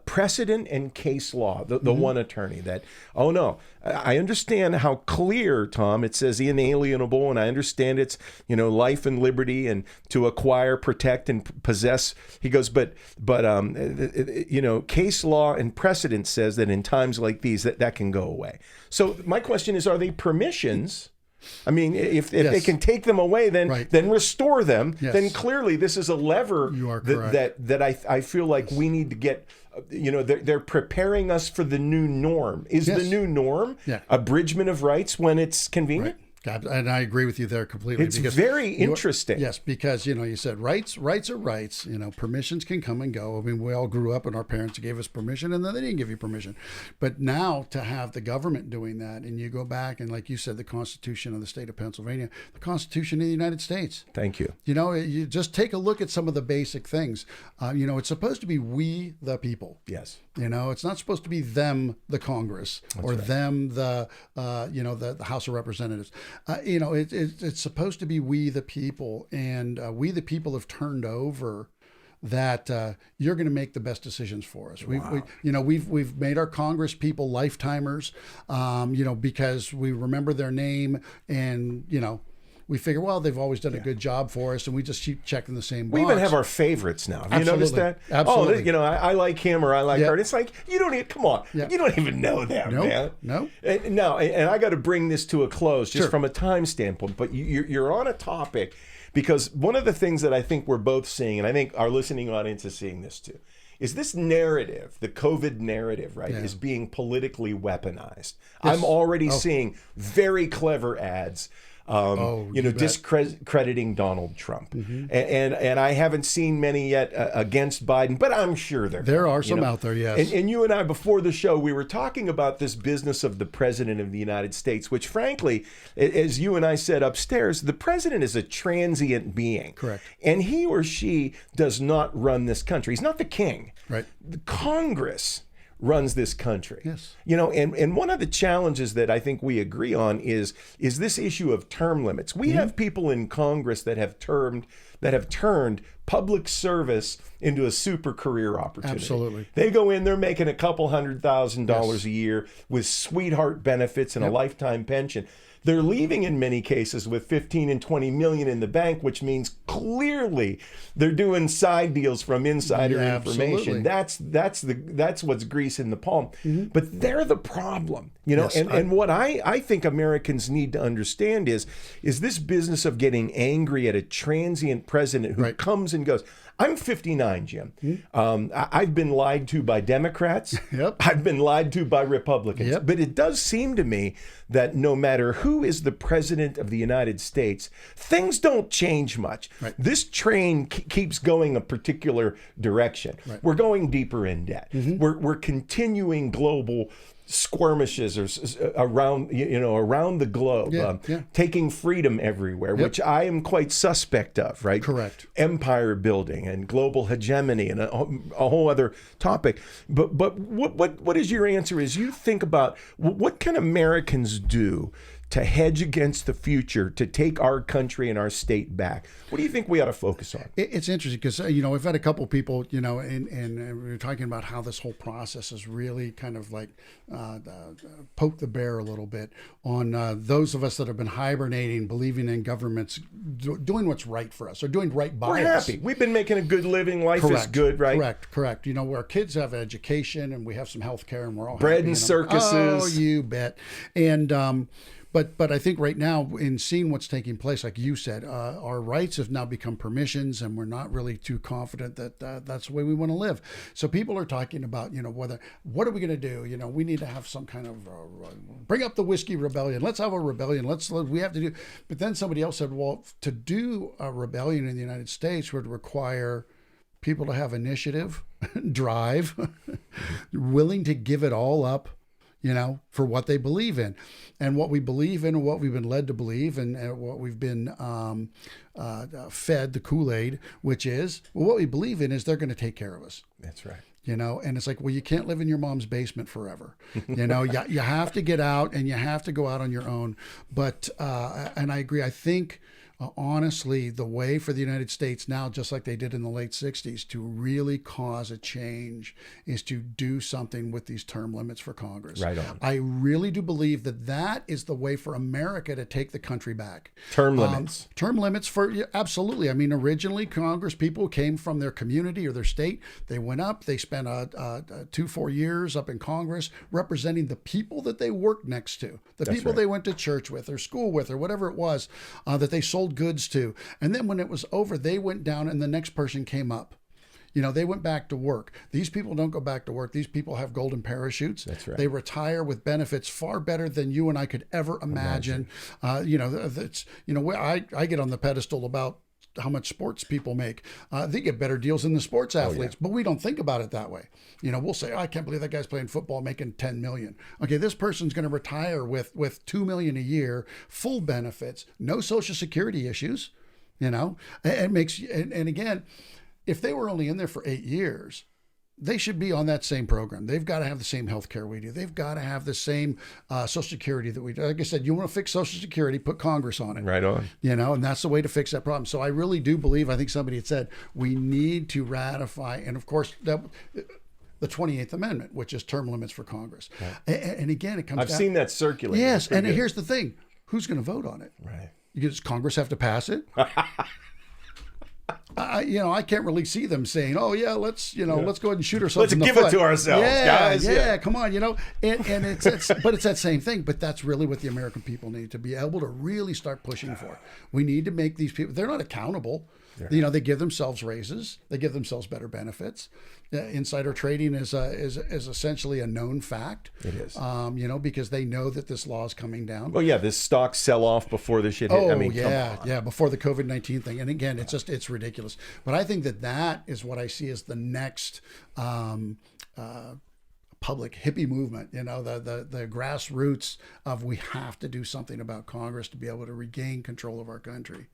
Precedent and case law, the one attorney that, oh no, I understand how clear, Tom, it says inalienable, and I understand it's, life and liberty and to acquire, protect, and possess. He goes, but case law and precedent says that in times like these, that can go away. So my question is, are they permissions? I mean, if they can take them away, then restore them. Yes. Then clearly this is a lever that I feel like we need to get. They're preparing us for the new norm. Is the new norm abridgement of rights when it's convenient? Right. And I agree with you there completely. It's very interesting. Yes, because, you said rights are rights. Permissions can come and go. I mean, we all grew up and our parents gave us permission and then they didn't give you permission. But now to have the government doing that, and you go back and, like you said, the Constitution of the state of Pennsylvania, the Constitution of the United States. Thank you. You just take a look at some of the basic things. It's supposed to be we the people. Yes. It's not supposed to be them, the Congress, them, the House of Representatives. It's supposed to be we the people, and we the people have turned over that you're going to make the best decisions for us. Wow. We've made our Congress people lifetimers, because we remember their name, and we figure, well, they've always done a good job for us, and we just keep checking the same box. We even have our favorites now. Have you noticed that? Absolutely. I like him or I like her. And it's like, you don't even, come on. You don't even know them, man. No. And I got to bring this to a close just from a time standpoint, but you're on a topic, because one of the things that I think we're both seeing, and I think our listening audience is seeing this too, is this narrative, the COVID narrative, right, is being politically weaponized. Yes. I'm already seeing very clever ads discrediting Donald Trump. Mm-hmm. And I haven't seen many yet against Biden, but I'm sure there are some out there, yes. And you and I, before the show, we were talking about this business of the president of the United States, which frankly, as you and I said upstairs, the president is a transient being. Correct. And he or she does not run this country. He's not the king. Right. The Congress runs this country. Yes. And one of the challenges that I think we agree on is this issue of term limits. We have people in Congress that have turned public service into a super career opportunity. Absolutely. They go in, they're making a couple $100,000 a year with sweetheart benefits and a lifetime pension. They're leaving in many cases with 15 and 20 million in the bank, which means clearly they're doing side deals from insider information. Absolutely. That's what's grease in the palm. Mm-hmm. But they're the problem, Yes, and what I think Americans need to understand is this business of getting angry at a transient president who comes and goes. I'm 59, Jim. Mm-hmm. I've been lied to by Democrats. Yep. I've been lied to by Republicans. Yep. But it does seem to me that no matter who is the president of the United States, things don't change much. Right. This train keeps going a particular direction. Right. We're going deeper in debt. Mm-hmm. We're continuing global skirmishes around the globe, taking freedom everywhere, which I am quite suspect of, right? Correct. Empire building and global hegemony and a whole other topic. But what is your answer? Is you think about what can Americans do to hedge against the future, to take our country and our state back? What do you think we ought to focus on? It's interesting because, we've had a couple people, and we were talking about how this whole process is really kind of like poke the bear a little bit on those of us that have been hibernating, believing in governments doing what's right for us or doing right by us. We're happy. We've been making a good living. Life is good, right? Correct. Our kids have education and we have some health care and we're all bread happy, and circuses. Oh, you bet. And But I think right now, in seeing what's taking place, like you said, our rights have now become permissions, and we're not really too confident that that's the way we want to live. So people are talking about, what are we going to do? We need to have some kind of bring up the whiskey rebellion. Let's have a rebellion. We have to do. But then somebody else said, well, to do a rebellion in the United States would require people to have initiative, drive, willing to give it all up, for what they believe in. And what we believe in, and what we've been led to believe, and what we've been fed, the Kool-Aid, which is, what we believe in is they're going to take care of us. That's right. And it's like, well, you can't live in your mom's basement forever. You have to get out, and you have to go out on your own. But, and I agree, I think honestly, the way for the United States now, just like they did in the late 60s, to really cause a change is to do something with these term limits for Congress. Right on. I really do believe that that is the way for America to take the country back. Term limits. Term limits for, absolutely. I mean, originally Congress people came from their community or their state. They went up, they spent 2-4 years up in Congress representing the people that they worked next to, the people they went to church with or school with or whatever it was that they sold goods to. And then when it was over, they went down and the next person came up. They went back to work. These people don't go back to work. These people have golden parachutes. That's right. They retire with benefits far better than you and I could ever imagine. I get on the pedestal about how much sports people make. They get better deals than the sports athletes, but we don't think about it that way. We'll say, I can't believe that guy's playing football making $10 million. Okay, this person's going to retire with $2 million a year, full benefits, no Social Security issues. It makes, and again, if they were only in there for 8 years, they should be on that same program. They've got to have the same health care we do. They've got to have the same Social Security that we do. Like I said, you want to fix Social Security, put Congress on it. Right on. And that's the way to fix that problem. So I really do believe, I think somebody had said, we need to ratify, and of course, the 28th Amendment, which is term limits for Congress. Right. And again, it comes I've seen that circulate. Yes, and here's the thing. Who's going to vote on it? Right. Does Congress have to pass it? I can't really see them saying, "Oh yeah, let's go ahead and shoot ourselves in the foot. Let's give it to ourselves, guys." Yeah, come on, and but it's that same thing. But that's really what the American people need to be able to really start pushing for. We need to make these people. They're not accountable. Yeah. They give themselves raises. They give themselves better benefits. Insider trading is essentially a known fact. It is. Because they know that this law is coming down. Well, yeah, this stock sell off before this shit hit. Oh, before the COVID-19 thing. And again, it's ridiculous. But I think that is what I see as the next public hippie movement, the grassroots of we have to do something about Congress to be able to regain control of our country.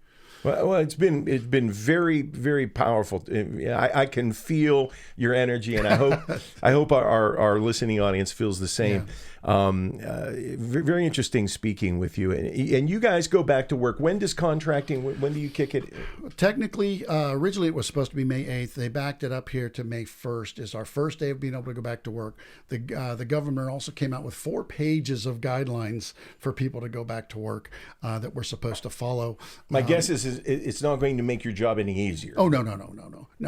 Well, it's been very, very powerful. I can feel your energy, and I hope our listening audience feels the same. Yeah. Very interesting speaking with you. And you guys go back to work. When does contracting? When do you kick it? Technically, originally it was supposed to be May 8th. They backed it up here to May 1st. Is our first day of being able to go back to work. The governor also came out with 4 pages of guidelines for people to go back to work that we're supposed to follow. My guess is it's not going to make your job any easier. Oh, no.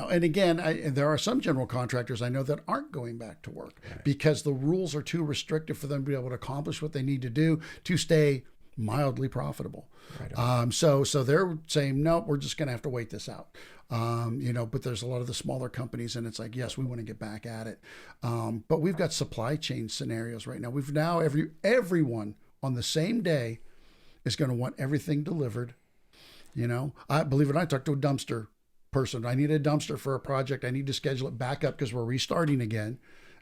And again, there are some general contractors I know that aren't going back to work because the rules are too restrictive for them to be able to accomplish what they need to do to stay mildly profitable. Right. So they're saying, no, we're just going to have to wait this out. But there's a lot of the smaller companies, and it's like, yes, we want to get back at it. But we've got supply chain scenarios right now. We've now everyone on the same day is going to want everything delivered. I believe it. I talked to a dumpster person. I need a dumpster for a project. I need to schedule it back up because we're restarting again.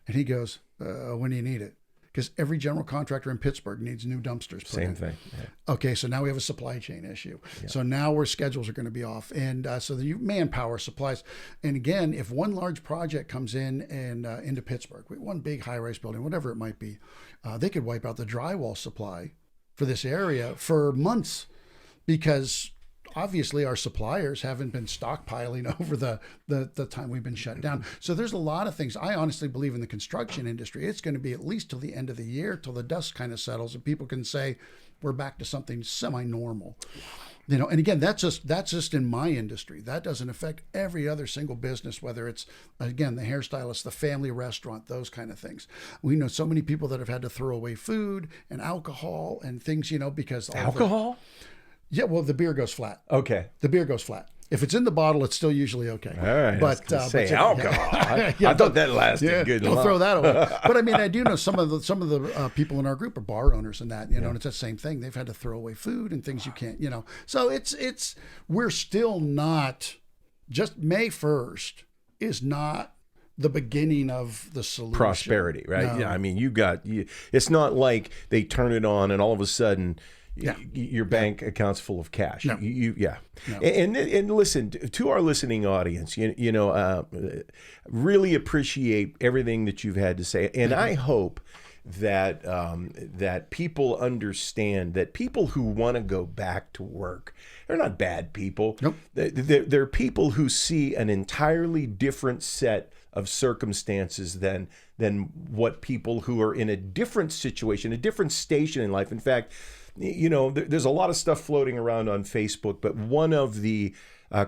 And he goes, when do you need it? Because every general contractor in Pittsburgh needs new dumpsters. Same thing. Yeah. Okay, so now we have a supply chain issue. Yeah. So now our schedules are going to be off. And so the manpower supplies. And again, if one large project comes in and into Pittsburgh, one big high-rise building, whatever it might be, they could wipe out the drywall supply for this area for months because obviously our suppliers haven't been stockpiling over the time we've been shut down. So there's a lot of things. I honestly believe in the construction industry. It's going to be at least till the end of the year, till the dust kind of settles and people can say we're back to something semi-normal. And again, that's just in my industry. That doesn't affect every other single business, whether it's, again, the hairstylist, the family restaurant, those kind of things. We know so many people that have had to throw away food and alcohol and things, because alcohol? Yeah, well, the beer goes flat. Okay. The beer goes flat. If it's in the bottle, it's still usually okay. All right. But alcohol. I thought that lasted good long. Don't throw that away. But I mean, I do know some of the people in our group are bar owners and that, and it's the same thing. They've had to throw away food and things you can't, So we're still not, just May 1st is not the beginning of the solution. Prosperity, right? No. Yeah. I mean, it's not like they turn it on and all of a sudden your bank account's full of cash. No. No. And listen to our listening audience. Really appreciate everything that you've had to say, and I hope that people understand that people who want to go back to work, they're not bad people. Nope. They're people who see an entirely different set of circumstances than what people who are in a different situation, a different station in life. In fact, there's a lot of stuff floating around on Facebook, but one of the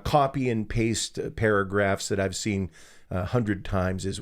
copy and paste paragraphs that I've seen 100 times is,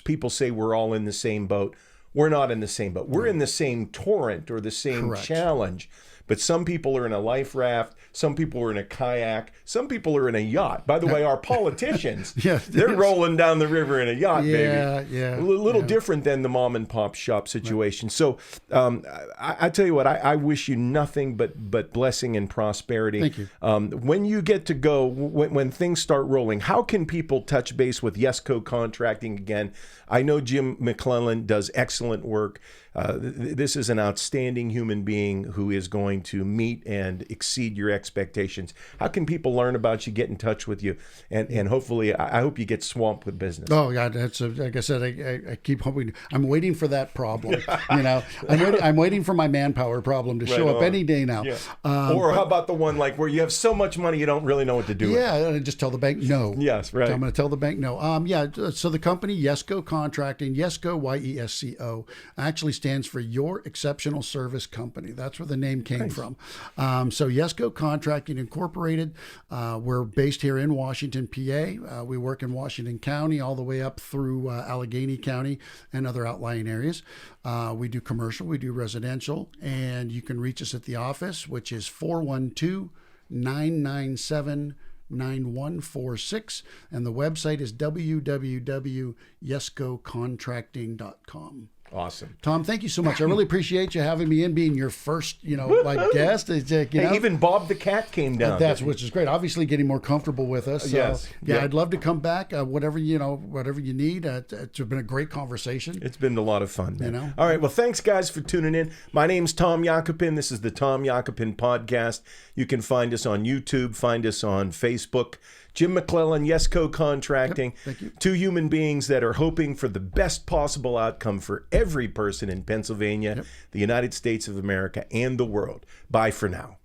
people say we're all in the same boat. We're not in the same boat. We're in the same torrent or the same Correct. challenge. But some people are in a life raft. Some people are in a kayak. Some people are in a yacht. By the way, our politicians, they're rolling down the river in a yacht, baby. Yeah. A little different than the mom and pop shop situation. Right. So I tell you what, I wish you nothing but blessing and prosperity. Thank you. When you get to go, when things start rolling, how can people touch base with Yesco Contracting again? I know Jim McClellan does excellent work. This is an outstanding human being who is going to meet and exceed your expectations. How can people learn about you, get in touch with you, and hopefully, I hope you get swamped with business. Oh God, like I said, I keep hoping. I'm waiting for that problem. I'm waiting for my manpower problem to show up any day now. Yeah. Or how about the one like where you have so much money you don't really know what to do with it? Yeah, just tell the bank no. Yes, right. So I'm going to tell the bank no. So the company Yesco Contracting, Yesco YESCO, actually stands for Your Exceptional Service Company. That's where the name came from. So Yesco Contracting Incorporated, we're based here in Washington, PA. We work in Washington County all the way up through Allegheny County and other outlying areas. We do commercial, we do residential, and you can reach us at the office, which is 412-997-9146, and the website is www.yescocontracting.com. Awesome. Tom, thank you so much. I really appreciate you having me in, being your first, guest. Even Bob the cat came down. Which is great. Obviously getting more comfortable with us. So, yes. I'd love to come back. Whatever you need. It's been a great conversation. It's been a lot of fun, man. All right. Well, thanks guys for tuning in. My name's Tom Yakupin. This is the Tom Yakupin Podcast. You can find us on YouTube, find us on Facebook. Jim McClellan, Yesco Contracting. Yep, thank you. Two human beings that are hoping for the best possible outcome for every person in Pennsylvania, the United States of America, and the world. Bye for now.